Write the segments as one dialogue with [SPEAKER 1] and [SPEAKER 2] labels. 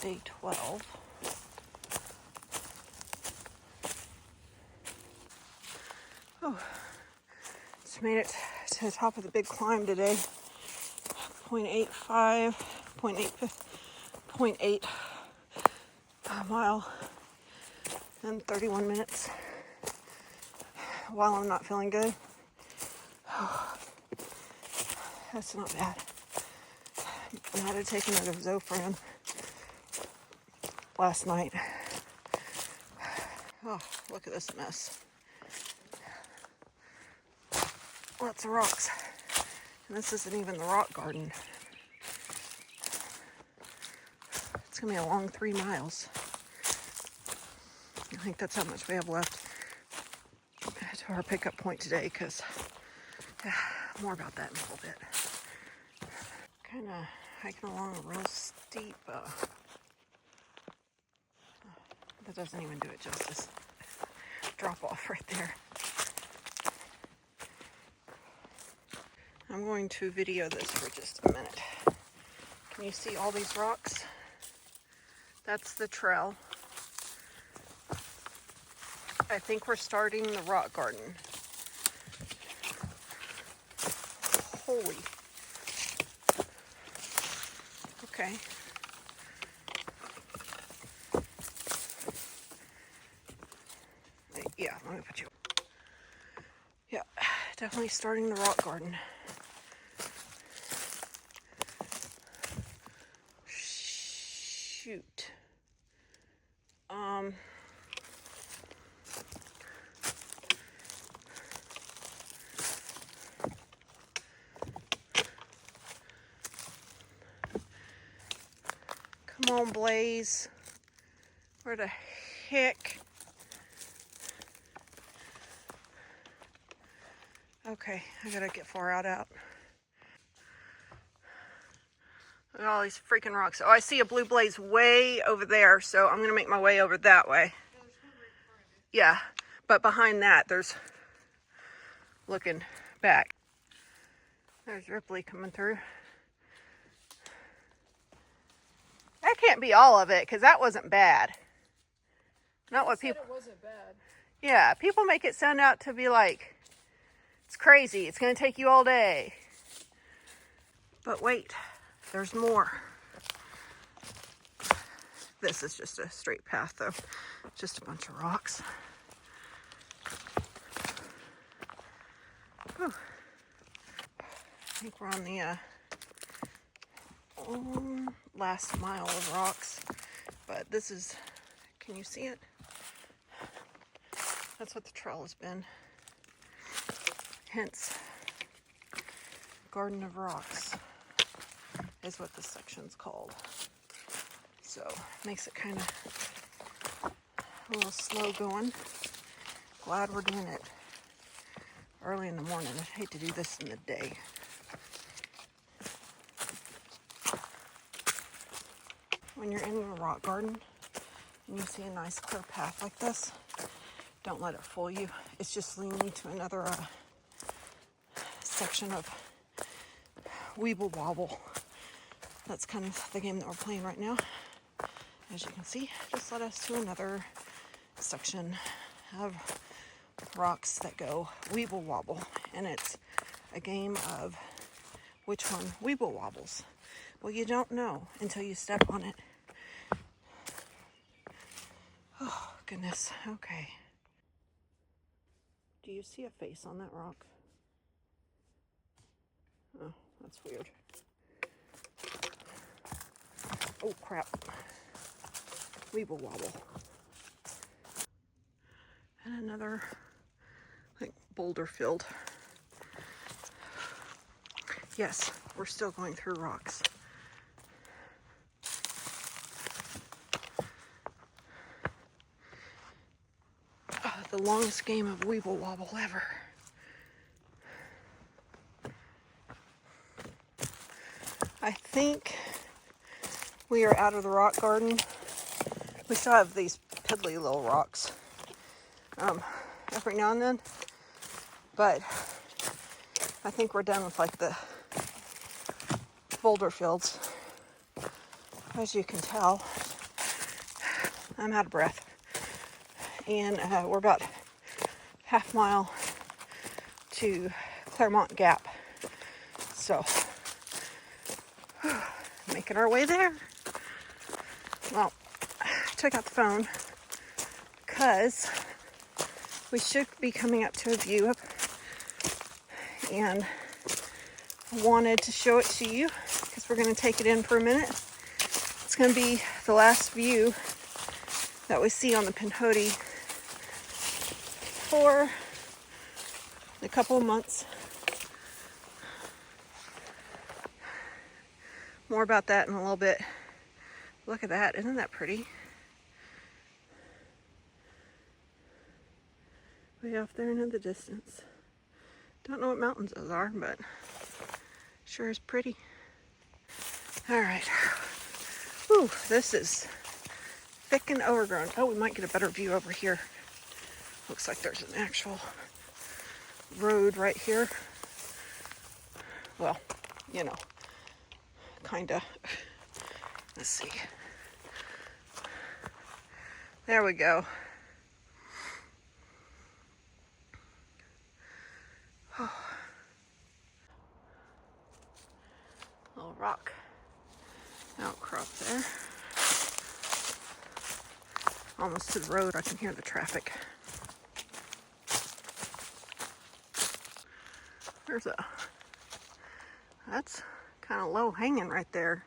[SPEAKER 1] day 12. Oh, just made it to the top of the big climb today. 0.8 mile in 31 minutes while I'm not feeling good. Oh, that's not bad. I had to take another Zofran last night. Oh, look at this mess. Lots of rocks. And this isn't even the rock garden. It's gonna be a long 3 miles. I think that's how much we have left to our pickup point today, because more about that in a little bit. Kind of hiking along a real steep, that doesn't even do it justice. Drop off right there. I'm going to video this for just a minute. Can you see all these rocks? That's the trail. I think we're starting the rock garden. Holy. Okay. Yeah, let me put you. Yeah, definitely starting the rock garden. Shoot. Come on, Blaze. Where the heck? Okay, I gotta get far out. Look at all these freaking rocks. Oh, I see a blue blaze way over there, so I'm gonna make my way over that way. Yeah, but behind that, there's, looking back, there's Ripley coming through. That can't be all of it, because that wasn't bad. Not what people.
[SPEAKER 2] It wasn't bad.
[SPEAKER 1] Yeah, people make it sound out to be like, it's crazy, it's gonna take you all day. But wait, there's more. This is just a straight path though. Just a bunch of rocks. Whew. I think we're on the last mile of rocks. But this is, can you see it? That's what the trail has been. Hence, Garden of Rocks is what this section's called. So, makes it kind of a little slow going. Glad we're doing it early in the morning. I'd hate to do this in the day. When you're in a rock garden and you see a nice clear path like this, don't let it fool you. It's just leading you to another section of Weeble Wobble. That's kind of the game that we're playing right now. As you can see, just led us to another section of rocks that go Weeble Wobble. And it's a game of which one Weeble Wobbles. Well, you don't know until you step on it. Oh, goodness. Okay. Do you see a face on that rock? Oh, that's weird. Oh, crap. Weeble Wobble. And another, like, boulder field. Yes, we're still going through rocks. The longest game of Weeble Wobble ever. I think we are out of the rock garden. We still have these piddly little rocks every now and then, but I think we're done with like the boulder fields, as you can tell. I'm out of breath. And we're about half mile to Clairmont Gap. So, making our way there. Well, I took out the phone because we should be coming up to a view and wanted to show it to you because we're going to take it in for a minute. It's going to be the last view that we see on the Pinhoti for a couple of months. More about that in a little bit. Look at that, isn't that pretty? Way off there in the distance. Don't know what mountains those are, but sure is pretty. All right. Whew, this is thick and overgrown. Oh, we might get a better view over here. Looks like there's an actual road right here. Well, you know, kinda. Let's see. There we go. Oh. Little rock outcrop there. Almost to the road. I can hear the traffic. That's kind of low hanging right there.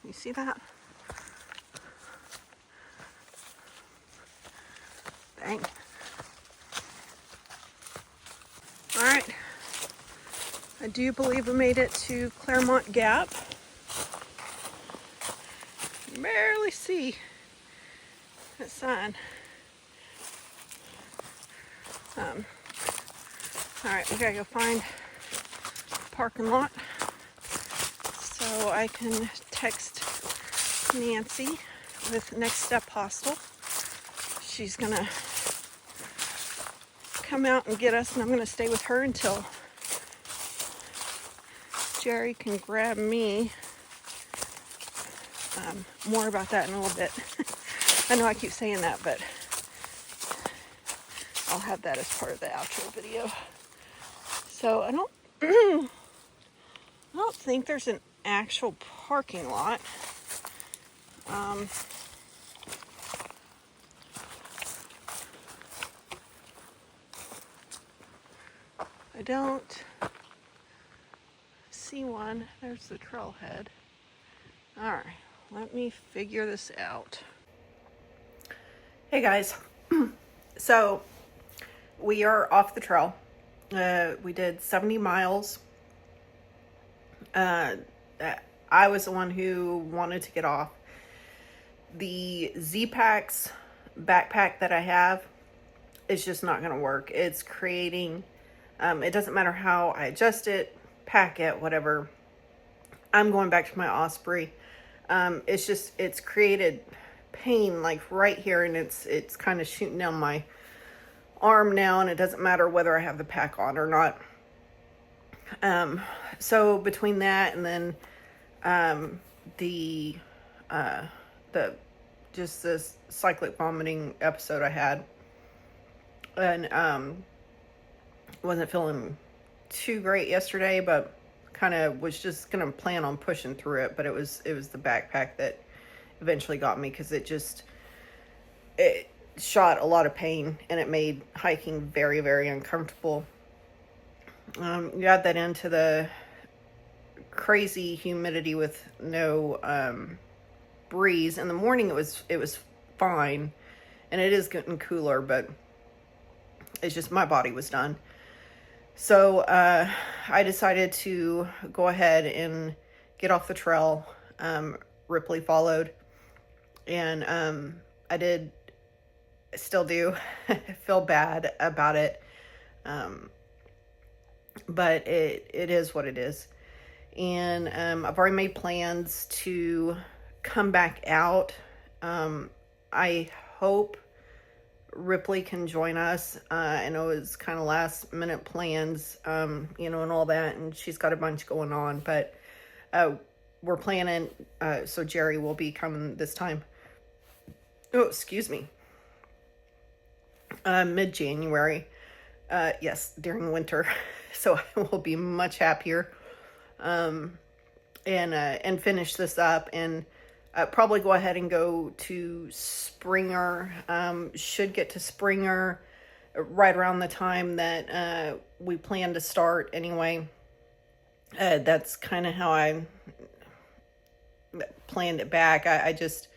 [SPEAKER 1] You see that? Dang. All right. I do believe we made it to Clairmont Gap. Barely see that sign. All right, we gotta go find a parking lot so I can text Nancy with Next Step Hostel. She's gonna come out and get us, and I'm gonna stay with her until Jerry can grab me. More about that in a little bit. I know I keep saying that, but I'll have that as part of the outro video. So I don't think there's an actual parking lot. I don't see one. There's the trailhead. All right, let me figure this out. Hey guys, so we are off the trail. We did 70 miles. I was the one who wanted to get off. The Z-Packs backpack that I have is just not going to work. It's creating, it doesn't matter how I adjust it, pack it, whatever. I'm going back to my Osprey. It's created pain like right here, and it's kind of shooting down my arm now, and it doesn't matter whether I have the pack on or not. So between that and then the cyclic vomiting episode I had, and wasn't feeling too great yesterday, but kind of was just gonna plan on pushing through it. But it was the backpack that eventually got me, because it shot a lot of pain, and it made hiking very, very uncomfortable. You add that into the crazy humidity with no breeze. In the morning it was fine, and it is getting cooler, but it's just my body was done. So I decided to go ahead and get off the trail. Ripley followed, and I still do feel bad about it, but it is what it is. And I've already made plans to come back out. I hope Ripley can join us. I know it's kind of last minute plans, and all that, and she's got a bunch going on, but we're planning, so Jerry will be coming this time. Oh, excuse me. Mid-January. Yes, during winter. So I will be much happier. And finish this up, and probably go ahead and go to Springer. Should get to Springer right around the time that we plan to start anyway. That's kind of how I planned it back. I just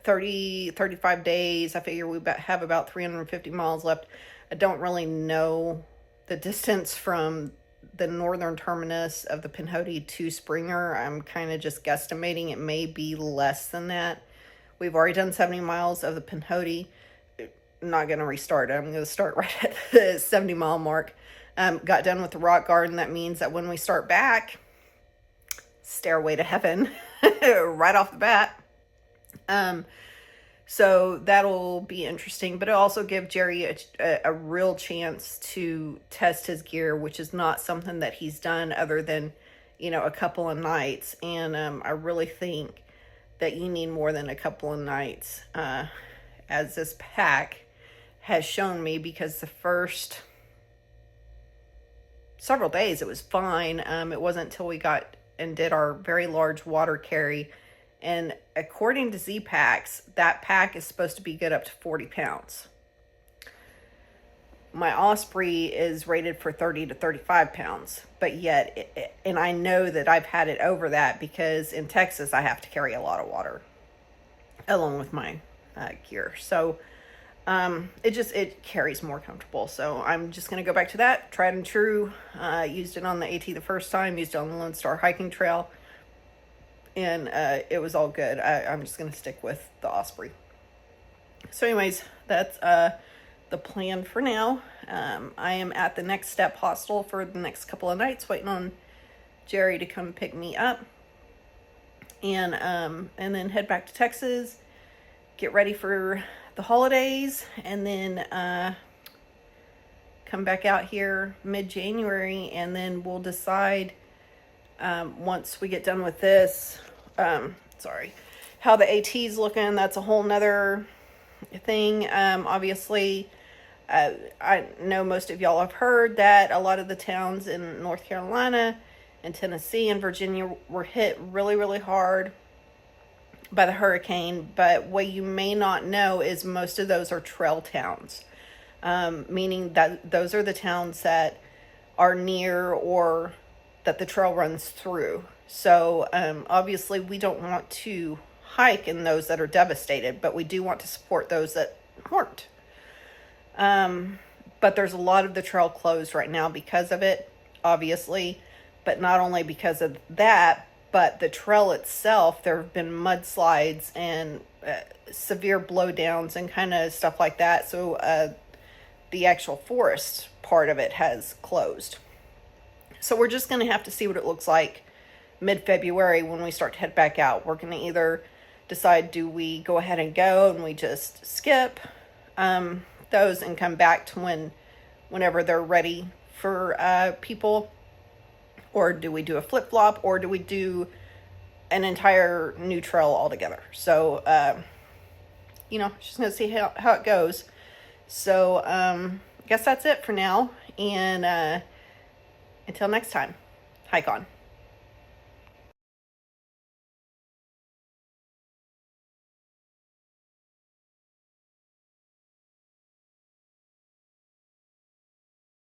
[SPEAKER 1] 35 days. I figure we have about 350 miles left. I don't really know the distance from the northern terminus of the Pinhoti to Springer. I'm kind of just guesstimating it may be less than that. We've already done 70 miles of the Pinhoti. I'm not going to restart it. I'm going to start right at the 70 mile mark. Got done with the rock garden. That means that when we start back, stairway to heaven right off the bat. So that'll be interesting, but it'll also give Jerry a real chance to test his gear, which is not something that he's done other than, a couple of nights. And I really think that you need more than a couple of nights, as this pack has shown me, because the first several days it was fine. It wasn't until we got and did our very large water carry. And according to Z-Packs, that pack is supposed to be good up to 40 pounds. My Osprey is rated for 30 to 35 pounds. But yet, and I know that I've had it over that because in Texas, I have to carry a lot of water along with my gear. So it carries more comfortable. So I'm just going to go back to that. Tried and true. Used it on the AT the first time. Used it on the Lone Star hiking trail. And it was all good. I'm just going to stick with the Osprey. So anyways, that's the plan for now. I am at the Next Step hostel for the next couple of nights, waiting on Jerry to come pick me up. And then head back to Texas, get ready for the holidays, and then come back out here mid-January, and then we'll decide once we get done with this, how the AT's looking. That's a whole nother thing. Obviously, I know most of y'all have heard that a lot of the towns in North Carolina and Tennessee and Virginia were hit really, really hard by the hurricane. But what you may not know is most of those are trail towns, meaning that those are the towns that are near or that the trail runs through. So obviously we don't want to hike in those that are devastated, but we do want to support those that weren't. But there's a lot of the trail closed right now because of it, obviously, but not only because of that, but the trail itself, there have been mudslides and severe blowdowns and kind of stuff like that. So the actual forest part of it has closed. So we're just going to have to see what it looks like mid-February when we start to head back out. We're going to either decide, do we go ahead and go and we just skip those and come back to whenever they're ready for people, or do we do a flip-flop, or do we do an entire new trail altogether? So, just going to see how it goes. So, I guess that's it for now. And until next time, hike on.